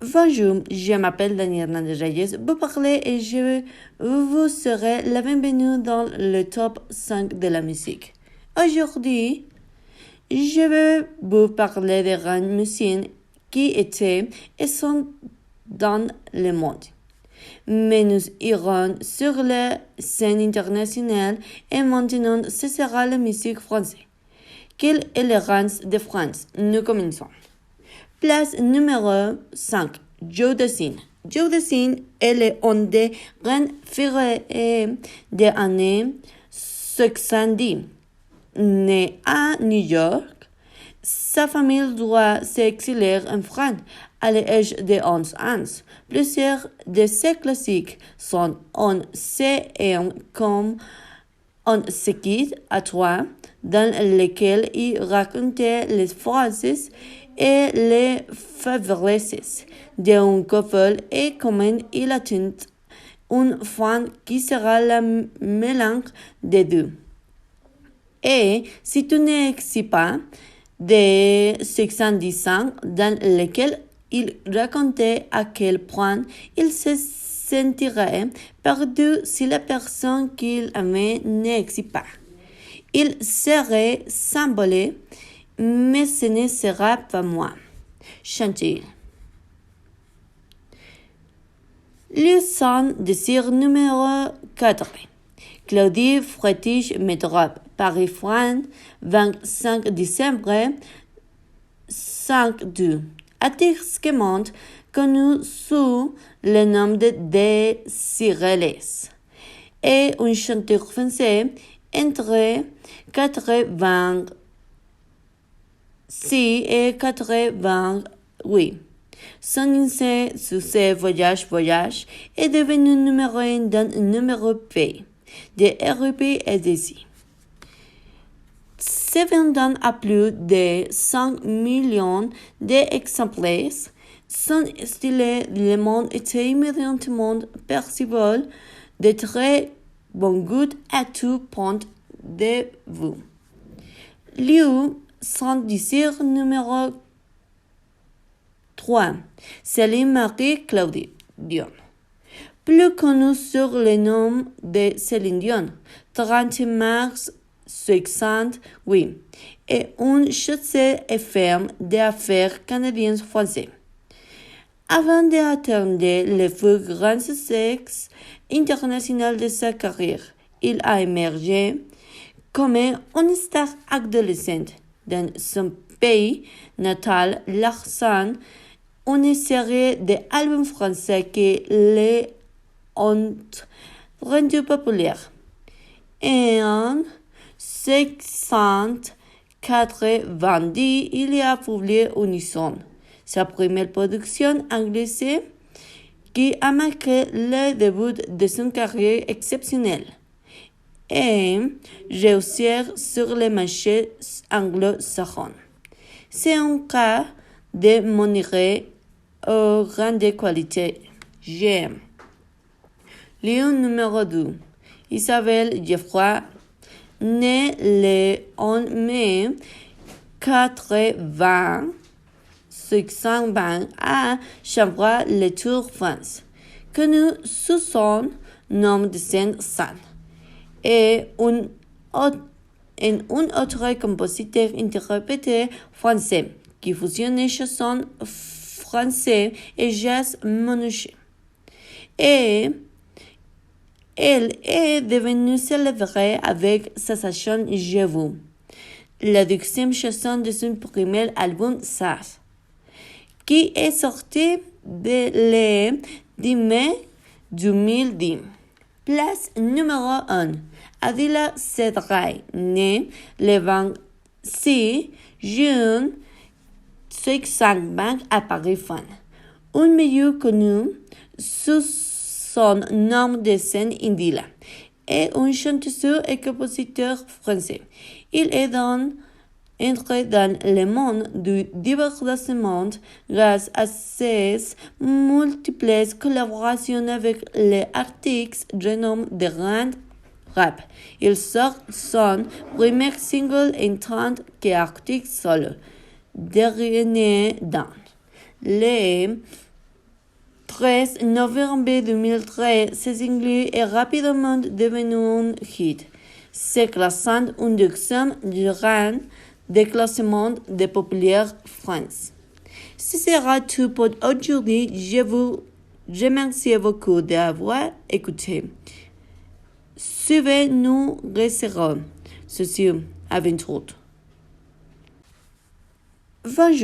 Bonjour, je m'appelle Daniel Reyes, vous parlez et je vous serai la bienvenue dans le top 5 de la musique. Aujourd'hui, je vais vous parler des grands musiciens qui étaient et sont dans le monde. Mais nous irons sur la scène internationale et maintenant ce sera la musique française. Quelle est l'élégance de France? Nous commençons. Place numéro 5, Joe Dassin. Joe Dassin est un des grands figurants des années 70. Né à New York, sa famille doit s'exiler en France à l'âge de 11 ans. Plusieurs de ses classiques sont On C1 comme On se quitte à trois, dans lesquels il racontait les phrases et les faiblesses d'un couple et comment il atteint une fin qui sera la mélange des deux. Et si tu n'existes pas de 70 ans dans lesquels il racontait à quel point il se sentirait perdu si la personne qu'il aimait n'existe pas. Il serait semblé, mais ce ne sera pas moi. Chantil. Leçon de cire numéro 4. Claudie Frettich Métrop, Paris-France, 25 décembre 52. Artistiquement connu sous le nom de Cireles, est un chanteur français entre 86 et 88. Son succès Voyage est devenu numéro 1 dans le numéro P de RP et DC. Se vendant à plus de 5 millions d'exemplaires, son style Le Monde était immédiatement percible de très bon goût à tout point de vue. Lieu 110 numéro 3. Céline Marie Claudie Dion. Plus connue sur le nom de Céline Dion, 30 mars 68, est une chanteuse et femme d'affaires canadienne-française. Avant d'atteindre le plus grand succès international de sa carrière, il a émergé comme une star adolescente dans son pays natal, lançant une série d'albums français qui l'ont rendu populaire. En 1990, il a publié Unison, sa première production anglaise qui a marqué le début de son carrière exceptionnelle et réussir sur le marché anglo-saxon. C'est un cas de monnaie au grande qualité. J'aime. Lieu numéro 2. Isabelle Geoffroy, née le 11 mai 1920 à Chambray-le-Tour, France, connue sous son nom de scène San, et un autre compositeur-interprète français qui fusionne chanson français et jazz manouché. Et elle est devenue célèbre avec sa chanson Je vous, la 12e chanson de son premier album Sas, qui est sorti le 10 mai 2010. Place numéro 1. Adila Cedray, née le 26 juin 1965 à Paris-France. Un milieu connu sous son nom de scène Indila est un chanteur et compositeur français. Il est entré dans le monde du divertissement grâce à ses multiples collaborations avec les artistes renommés de rap. Il sort son premier single en tant qu'artiste solo, dernier dans le 13 novembre 2013, ce single est rapidement devenu un hit, se classant un deuxième du rang des classements de populaire France. Ce sera tout pour aujourd'hui. Je vous remercie beaucoup d'avoir écouté. Suivez-nous récemment sur Aventure. Bonjour.